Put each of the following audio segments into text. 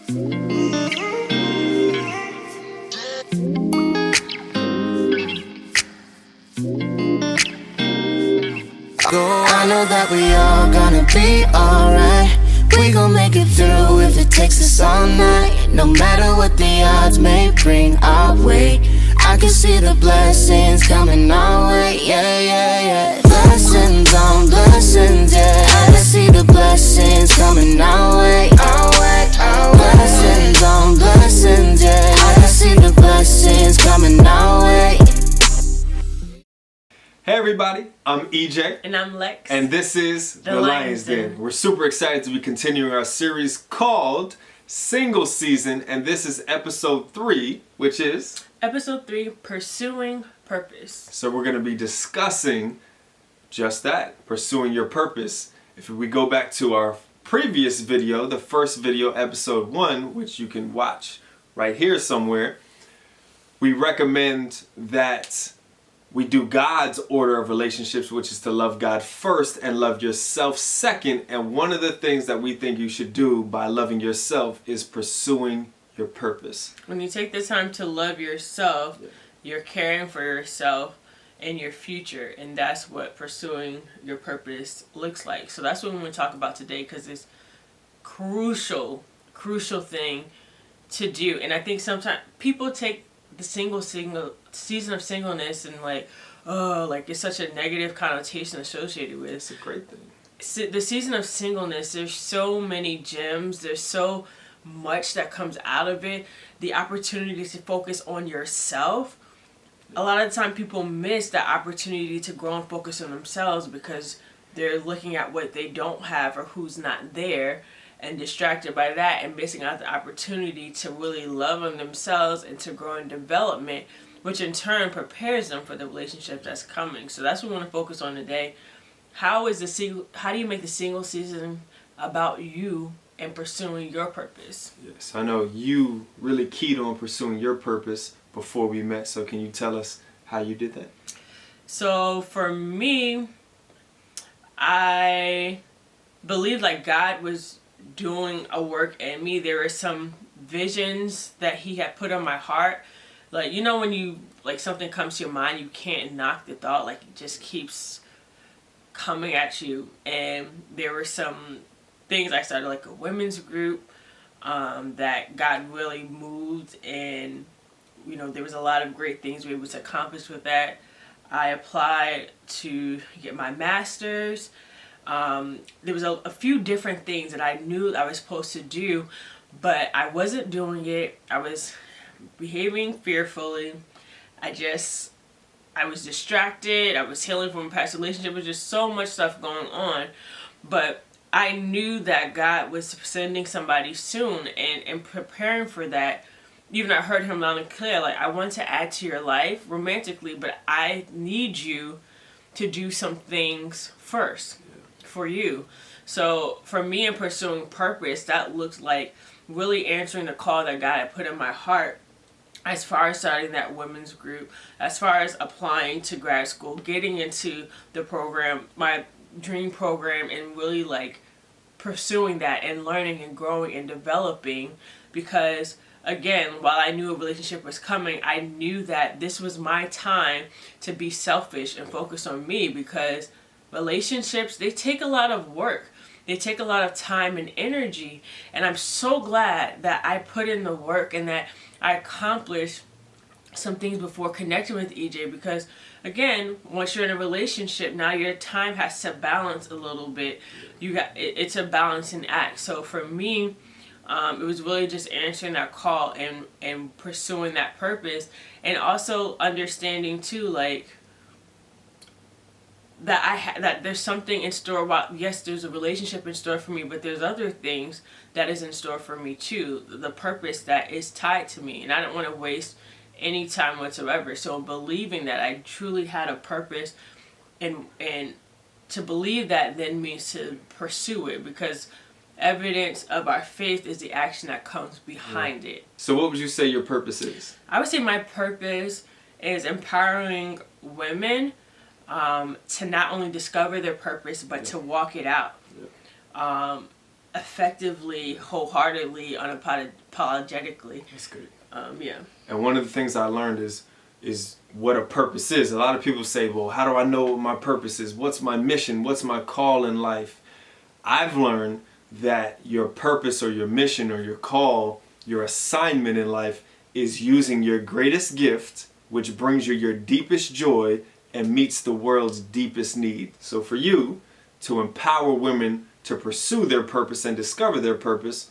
I know that we all gonna be alright. We gon' make it through if it takes us all night. No matter what the odds may bring our way, I can see the blessings coming our way. Yeah, yeah, yeah. Blessings on blessings, yeah. I can see the blessings coming our way. Our way, our way. Blessings on blessings, yeah. I can see the blessings coming our way. Hey everybody, I'm EJ. And I'm Lex. And this is The Lions Den. We're super excited to be continuing our series called Single Season, and this is episode 3, which is... Episode 3, Pursuing Purpose. So we're going to be discussing just that, pursuing your purpose. If we go back to our previous video, the first video, episode 1, which you can watch right here somewhere, we recommend that we do God's order of relationships, which is to love God first and love yourself second. And one of the things that we think you should do by loving yourself is pursuing your purpose. When you take the time to love yourself, you're caring for yourself and your future. And that's what pursuing your purpose looks like. So that's what we're going to talk about today, because it's crucial thing to do. And I think sometimes people take the single season of singleness and it's such a negative connotation associated with it. It's a great thing. The season of singleness, there's so many gems, there's so much that comes out of it. The opportunity to focus on yourself. A lot of the time people miss the opportunity to grow and focus on themselves because they're looking at what they don't have or who's not there, and distracted by that and missing out the opportunity to really love on themselves and to grow in development, which in turn prepares them for the relationship that's coming. So that's what we want to focus on today. How do you make the single season about you and pursuing your purpose? Yes, I know you really keyed on pursuing your purpose before we met, so can you tell us how you did that? So for me, I believed like God was doing a work in me. There were some visions that he had put on my heart. Like, you know when you, like, something comes to your mind, you can't knock the thought, like it just keeps coming at you. And there were some things. I started like a women's group that God really moved, and you know there was a lot of great things we were able to accomplish with that. I applied to get my master's. There was a few different things that I knew I was supposed to do, but I wasn't doing it. I was behaving fearfully. I was distracted. I was healing from a past relationship. There was just so much stuff going on. But I knew that God was sending somebody soon, and preparing for that, even I heard him loud and clear, like, I want to add to your life romantically, but I need you to do some things first for you. So for me in pursuing purpose, that looks like really answering the call that God had put in my heart, as far as starting that women's group, as far as applying to grad school, getting into the program, my dream program, and really like pursuing that and learning and growing and developing. Because again, while I knew a relationship was coming, I knew that this was my time to be selfish and focus on me, because relationships, they take a lot of work. They take a lot of time and energy. And I'm so glad that I put in the work and that I accomplished some things before connecting with EJ, because again, once you're in a relationship, now your time has to balance a little bit. It's a balancing act. So for me, it was really just answering that call and pursuing that purpose, and also understanding too, like, that there's something in store. While yes, there's a relationship in store for me, but there's other things that is in store for me too. The purpose that is tied to me, and I don't want to waste any time whatsoever. So believing that I truly had a purpose, and to believe that then means to pursue it, because evidence of our faith is the action that comes behind it. So what would you say your purpose is? I would say my purpose is empowering women to not only discover their purpose, but to walk it out. effectively, wholeheartedly, unapologetically. That's good. Yeah. And one of the things I learned is what a purpose is. A lot of people say, well, how do I know what my purpose is? What's my mission? What's my call in life? I've learned that your purpose or your mission or your call, your assignment in life is using your greatest gift, which brings you your deepest joy and meets the world's deepest need. So for you to empower women to pursue their purpose and discover their purpose,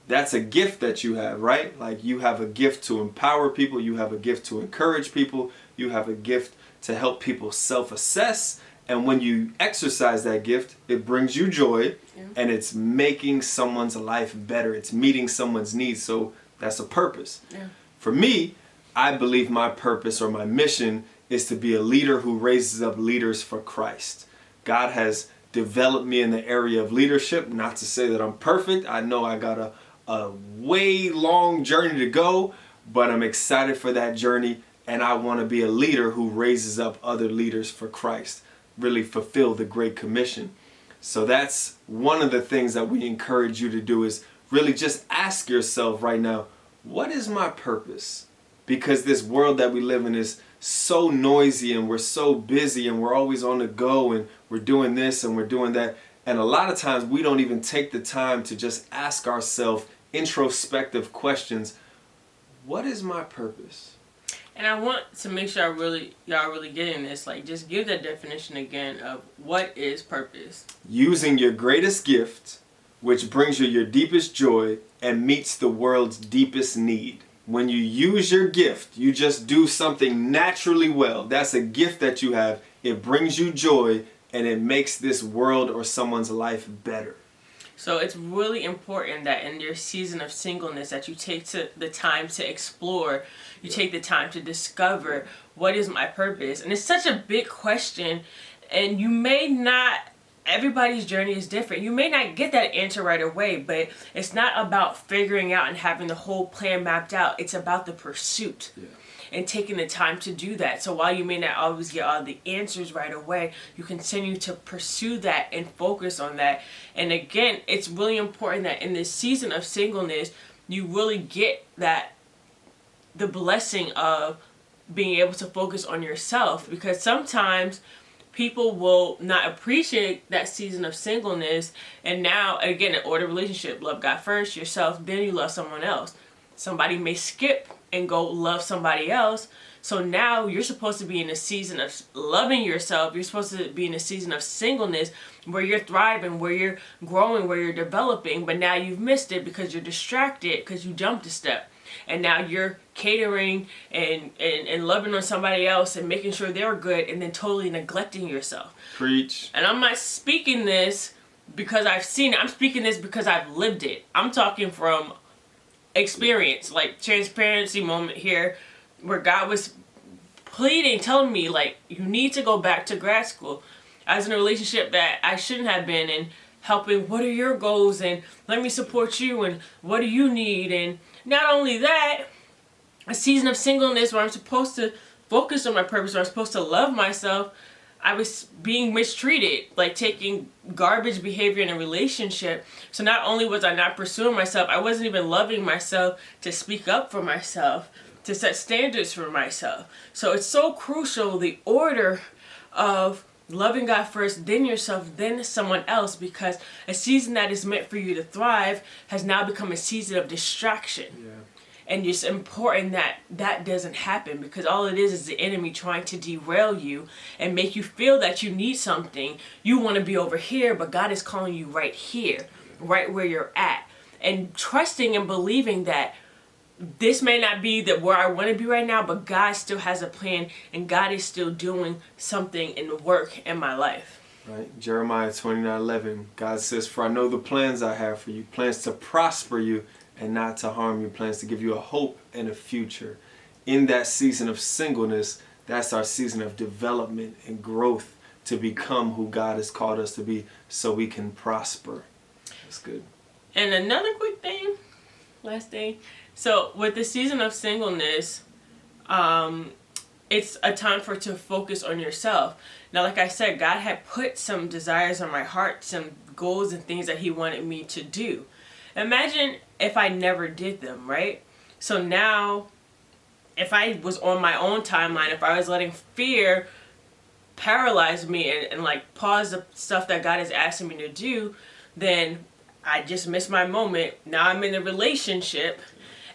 that's a gift that you have, right? Like you have a gift to empower people, you have a gift to encourage people, you have a gift to help people self-assess. And when you exercise that gift, it brings you joy, and it's making someone's life better. It's meeting someone's needs. So that's a purpose. Yeah. For me, I believe my purpose or my mission is to be a leader who raises up leaders for Christ. God has developed me in the area of leadership. Not to say that I'm perfect. I know I got a way long journey to go, but I'm excited for that journey, and I want to be a leader who raises up other leaders for Christ. Really fulfill the Great Commission. So that's one of the things that we encourage you to do, is really just ask yourself right now, what is my purpose? Because this world that we live in is so noisy, and we're so busy, and we're always on the go, and we're doing this and we're doing that. And a lot of times we don't even take the time to just ask ourselves introspective questions. What is my purpose? And I want to make sure y'all really getting this. Like, just give that definition again of what is purpose. Using your greatest gift, which brings you your deepest joy and meets the world's deepest need. When you use your gift, you just do something naturally well. That's a gift that you have. It brings you joy, and it makes this world or someone's life better. So it's really important that in your season of singleness that you take the time to explore, you take the time to discover what is my purpose. And it's such a big question, and you may not, everybody's journey is different. You may not get that answer right away, but it's not about figuring out and having the whole plan mapped out. It's about the pursuit. Yeah. And taking the time to do that. So while you may not always get all the answers right away, you continue to pursue that and focus on that. And again, it's really important that in this season of singleness, you really get the blessing of being able to focus on yourself. Because sometimes people will not appreciate that season of singleness. And now, again, an ordered relationship. Love God first, yourself, then you love someone else. Somebody may skip and go love somebody else. So now you're supposed to be in a season of loving yourself. You're supposed to be in a season of singleness where you're thriving, where you're growing, where you're developing. But now you've missed it because you're distracted, because you jumped a step. And now you're catering and loving on somebody else and making sure they're good, and then totally neglecting yourself. Preach. And I'm not speaking this because I've seen it. I'm speaking this because I've lived it. I'm talking from experience, like transparency moment here, where God was pleading, telling me, like, you need to go back to grad school. I was in a relationship that I shouldn't have been, and helping, what are your goals, and let me support you, and what do you need? And not only that, a season of singleness where I'm supposed to focus on my purpose, where I'm supposed to love myself, I was being mistreated, like taking garbage behavior in a relationship. So not only was I not pursuing myself, I wasn't even loving myself to speak up for myself, to set standards for myself. So it's so crucial, the order of loving God first, then yourself, then someone else, because a season that is meant for you to thrive has now become a season of distraction. Yeah. And it's important that that doesn't happen, because all it is the enemy trying to derail you and make you feel that you need something. You want to be over here, but God is calling you right here, right where you're at. And trusting and believing that this may not be where I want to be right now, but God still has a plan, and God is still doing something in the work in my life. Right? Jeremiah 29:11, God says, "For I know the plans I have for you, plans to prosper you and not to harm you, plans to give you a hope and a future." In that season of singleness, that's our season of development and growth to become who God has called us to be, so we can prosper. That's good. And another quick thing, last thing. So with the season of singleness, it's a time to focus on yourself. Now, like I said, God had put some desires on my heart, some goals and things that he wanted me to do. Imagine if I never did them, right? So now, if I was on my own timeline, if I was letting fear paralyze me and like pause the stuff that God is asking me to do, then I just missed my moment. Now I'm in a relationship,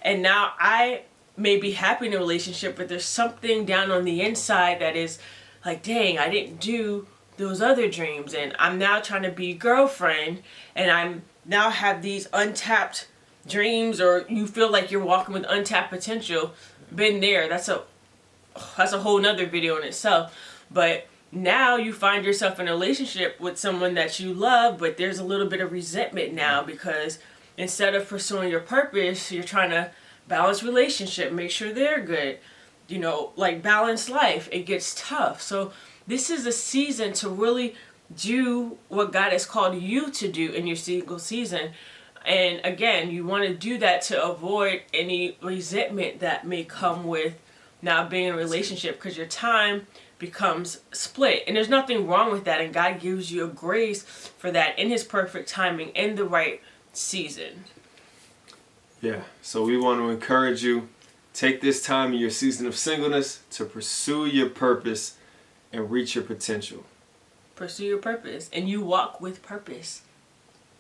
and now I may be happy in a relationship, but there's something down on the inside that is like, dang, I didn't do those other dreams, and I'm now trying to be girlfriend, and I'm now have these untapped dreams, or you feel like you're walking with untapped potential. Been there. That's a whole nother video in itself. But now you find yourself in a relationship with someone that you love, but there's a little bit of resentment now because instead of pursuing your purpose, you're trying to balance relationship, make sure they're good, you know, like balance life. It gets tough. So this is a season to really do what God has called you to do in your single season. And again, you want to do that to avoid any resentment that may come with now being in a relationship, because your time becomes split. And there's nothing wrong with that. And God gives you a grace for that in his perfect timing, in the right season. Yeah, so we want to encourage you, take this time in your season of singleness to pursue your purpose and reach your potential. Pursue your purpose, and you walk with purpose.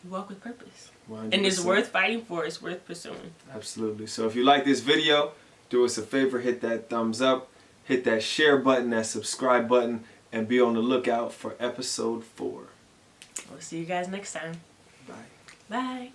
You walk with purpose. 100%. And it's worth fighting for, it's worth pursuing. Absolutely. So if you like this video, do us a favor, hit that thumbs up, hit that share button, that subscribe button, and be on the lookout for episode 4. We'll see you guys next time. Bye. Bye.